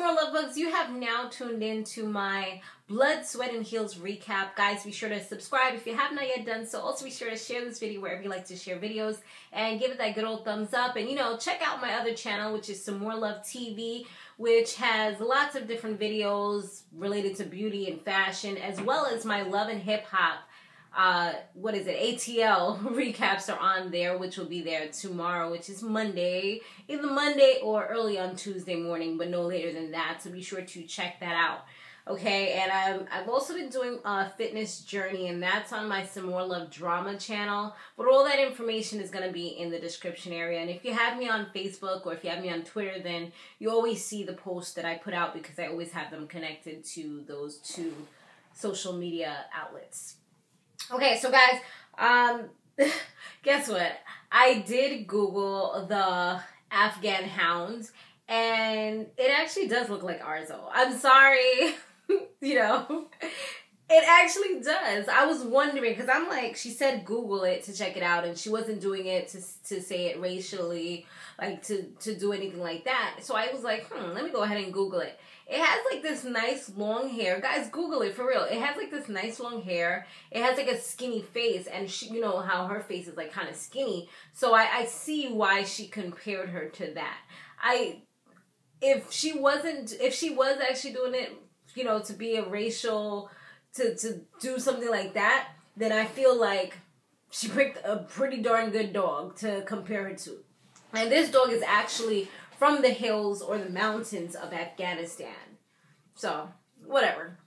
Samore Love Bugs, you have now tuned into my Blood, Sweat, and Heels recap. Guys, be sure to subscribe if you have not yet done so. Also, be sure to share this video wherever you like to share videos and give it that good old thumbs up. And, you know, check out my other channel, which is Samore Love TV, which has lots of different videos related to beauty and fashion, as well as my love and hip hop. ATL recaps are on there, which will be there tomorrow, which is Monday, either Monday or early on Tuesday morning, but no later than that. So be sure to check that out. Okay, and I've also been doing a fitness journey, and that's on my Samore Love Drama channel. But all that information is going to be in the description area. And if you have me on Facebook or if you have me on Twitter, then you always see the posts that I put out because I always have them connected to those two social media outlets. Okay, so guys, guess what? I did Google the Afghan hound, and it actually does look like Arzo. I'm sorry, you know, it actually does. I was wondering, because I'm like, she said Google it to check it out, and she wasn't doing it to say it racially, like to do anything like that. So I was like, let me go ahead and Google it. It has like this nice long hair. Guys, Google it for real. It has like this nice long hair. It has like a skinny face, and she, you know how her face is like kind of skinny. So I see why she compared her to that. If she was actually doing it, you know, to be a racial, to do something like that, then I feel like she picked a pretty darn good dog to compare her to. And this dog is actually from the hills or the mountains of Afghanistan. So, whatever.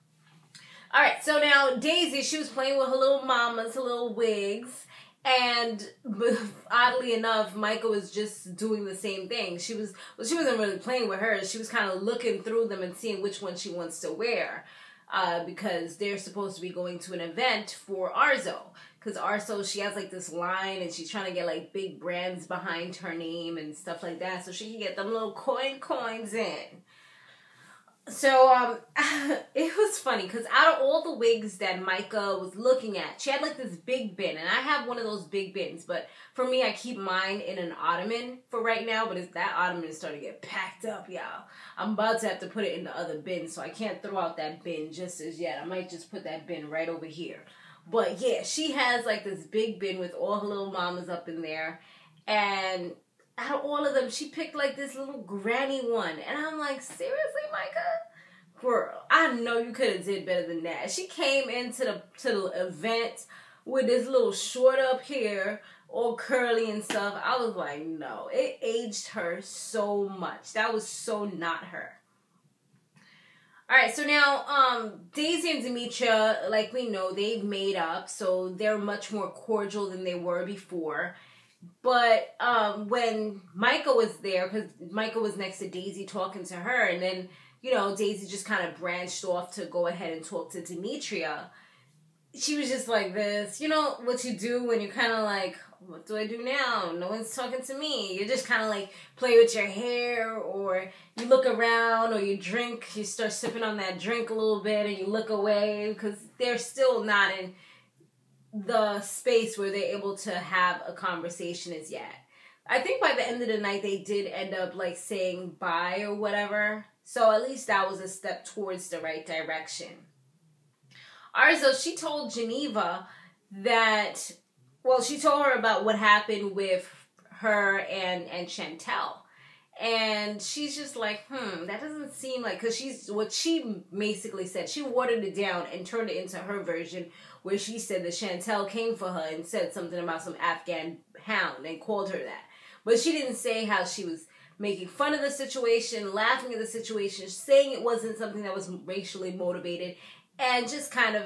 Alright, so now Daisy, she was playing with her little mamas, her little wigs. And oddly enough, Michael was just doing the same thing. She wasn't really playing with hers. She was kind of looking through them and seeing which one she wants to wear. Because they're supposed to be going to an event for Arzo. Because Arzo, she has like this line and she's trying to get like big brands behind her name and stuff like that. So she can get them little coins in. So, it was funny because out of all the wigs that Micah was looking at, she had like this big bin. And I have one of those big bins. But for me, I keep mine in an ottoman for right now. But that ottoman is starting to get packed up, y'all. I'm about to have to put it in the other bin. So I can't throw out that bin just as yet. I might just put that bin right over here. But yeah, she has like this big bin with all her little mamas up in there. And out of all of them, she picked like this little granny one. And I'm like, seriously, Micah? Girl, I know you could have did better than that. She came into the event with this little short up hair, all curly and stuff. I was like, no. It aged her so much. That was so not her. Alright, so now, Daisy and Demetria, like we know, they've made up, so they're much more cordial than they were before. But, when Michael was there, because Michael was next to Daisy talking to her, and then, you know, Daisy just kind of branched off to go ahead and talk to Demetria. She was just like this, you know, what you do when you're kind of like, what do I do now? No one's talking to me. You just kind of like play with your hair, or you look around, or you drink, you start sipping on that drink a little bit, and you look away because they're still not in the space where they're able to have a conversation as yet. I think by the end of the night, they did end up like saying bye or whatever. So at least that was a step towards the right direction. Arzo, she told Geneva that, well, she told her about what happened with her and Chantel. And she's just like, that doesn't seem like, because what she basically said, she watered it down and turned it into her version, where she said that Chantel came for her and said something about some Afghan hound and called her that. But she didn't say how she was making fun of the situation, laughing at the situation, saying it wasn't something that was racially motivated, and just kind of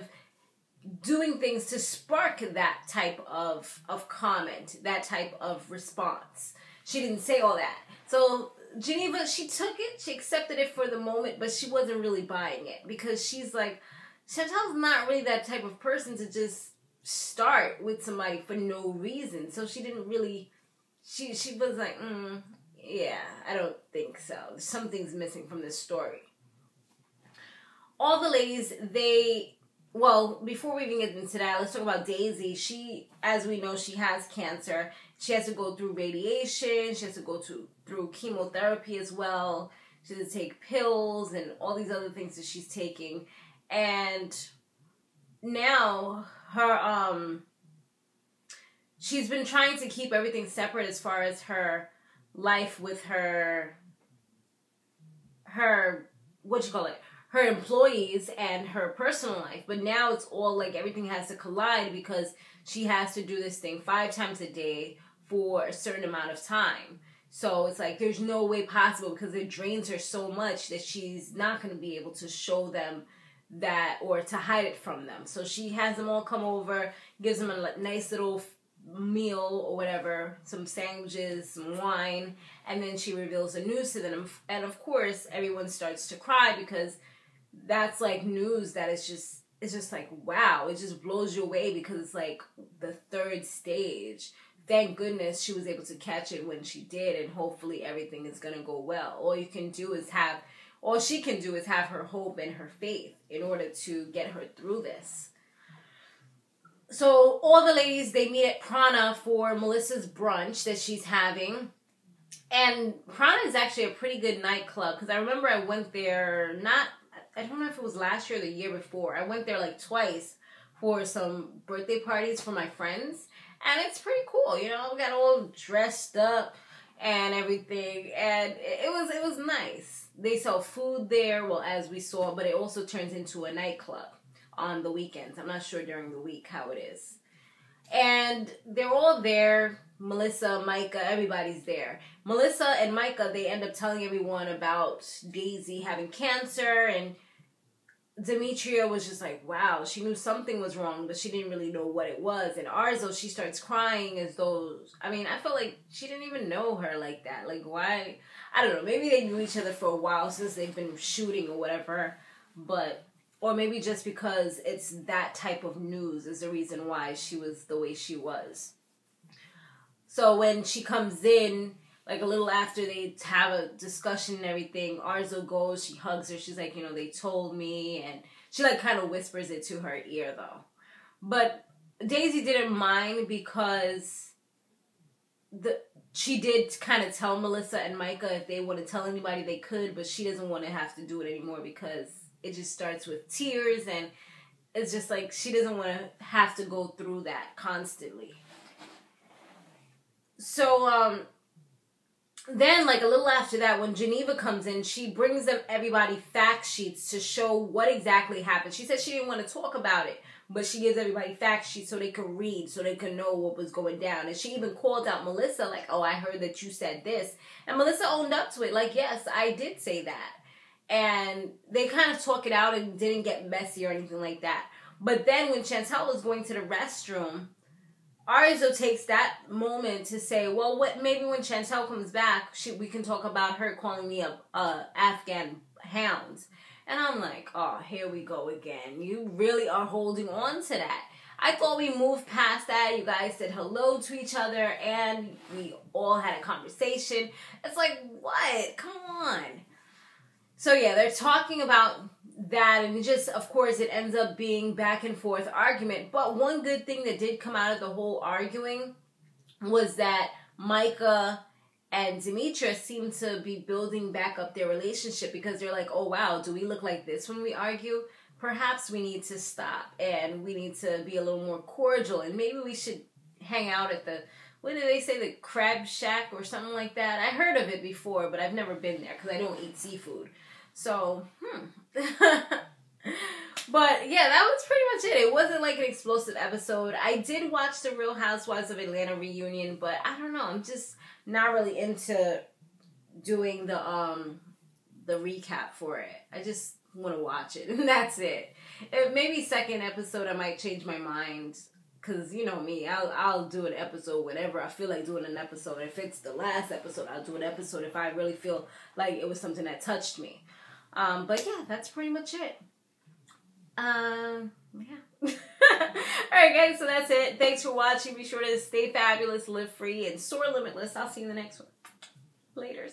doing things to spark that type of comment, that type of response. She didn't say all that. So Geneva, she took it, she accepted it for the moment, but she wasn't really buying it because she's like, Chantel's not really that type of person to just start with somebody for no reason. So she didn't really, she was like, yeah, I don't think so. Something's missing from this story. All the ladies, well, before we even get into that, let's talk about Daisy. She, as we know, she has cancer. She has to go through radiation. She has to go through chemotherapy as well. She doesn't take pills and all these other things that she's taking. And now her, she's been trying to keep everything separate as far as her life with her her employees and her personal life. But now it's all like everything has to collide because she has to do this thing 5 times a day for a certain amount of time. So it's like there's no way possible because it drains her so much that she's not going to be able to show them that or to hide it from them. So she has them all come over, gives them a nice little meal or whatever, some sandwiches, some wine, and then she reveals the news to them. And of course, everyone starts to cry because that's like news that it's just like, wow, it just blows you away because it's like the 3rd stage. Thank goodness she was able to catch it when she did, and hopefully everything is going to go well. All she can do is have her hope and her faith in order to get her through this. So all the ladies, they meet at Prana for Melissa's brunch that she's having. And Prana is actually a pretty good nightclub because I remember I went there, I don't know if it was last year or the year before. I went there like twice for some birthday parties for my friends. And it's pretty cool, you know, we got all dressed up and everything. And it was nice. They sell food there, well, as we saw, but it also turns into a nightclub on the weekends. I'm not sure during the week how it is. And they're all there. Melissa, Micah, everybody's there. Melissa and Micah, they end up telling everyone about Daisy having cancer, and Demetria was just like, wow, she knew something was wrong, but she didn't really know what it was. And Arzo, she starts crying as though, I mean, I felt like she didn't even know her like that. Like, why? I don't know. Maybe they knew each other for a while since they've been shooting or whatever, but, or maybe just because it's that type of news is the reason why she was the way she was. So when she comes in, like a little after they have a discussion and everything, Arzo goes, she hugs her, she's like, you know, they told me, and she like kind of whispers it to her ear though. But Daisy didn't mind because she did kind of tell Melissa and Micah if they want to tell anybody they could, but she doesn't want to have to do it anymore because it just starts with tears, and it's just like she doesn't want to have to go through that constantly. So, then, like, a little after that, when Geneva comes in, she brings them everybody fact sheets to show what exactly happened. She said she didn't want to talk about it, but she gives everybody fact sheets so they could read, so they could know what was going down. And she even called out Melissa, like, oh, I heard that you said this. And Melissa owned up to it, like, yes, I did say that. And they kind of talk it out and didn't get messy or anything like that. But then when Chantel was going to the restroom, Arzo takes that moment to say, well, maybe when Chantel comes back, we can talk about her calling me a Afghan hound. And I'm like, oh, here we go again. You really are holding on to that. I thought we moved past that. You guys said hello to each other and we all had a conversation. It's like, what? Come on. So yeah, they're talking about that, and just, of course, it ends up being back and forth argument. But one good thing that did come out of the whole arguing was that Micah and Demetria seem to be building back up their relationship because they're like, oh wow, do we look like this when we argue? Perhaps we need to stop and we need to be a little more cordial, and maybe we should hang out at the, what do they say, the Crab Shack or something like that? I heard of it before, but I've never been there because I don't eat seafood. So, But yeah, that was pretty much it. It wasn't like an explosive episode. I did watch the Real Housewives of Atlanta reunion, but I don't know. I'm just not really into doing the recap for it. I just want to watch it, and that's it. Maybe second episode I might change my mind. Because, you know me, I'll do an episode whenever I feel like doing an episode. If it's the last episode, I'll do an episode if I really feel like it was something that touched me. But yeah, that's pretty much it. Yeah. Alright guys, so that's it. Thanks for watching. Be sure to stay fabulous, live free, and soar limitless. I'll see you in the next one. Laters.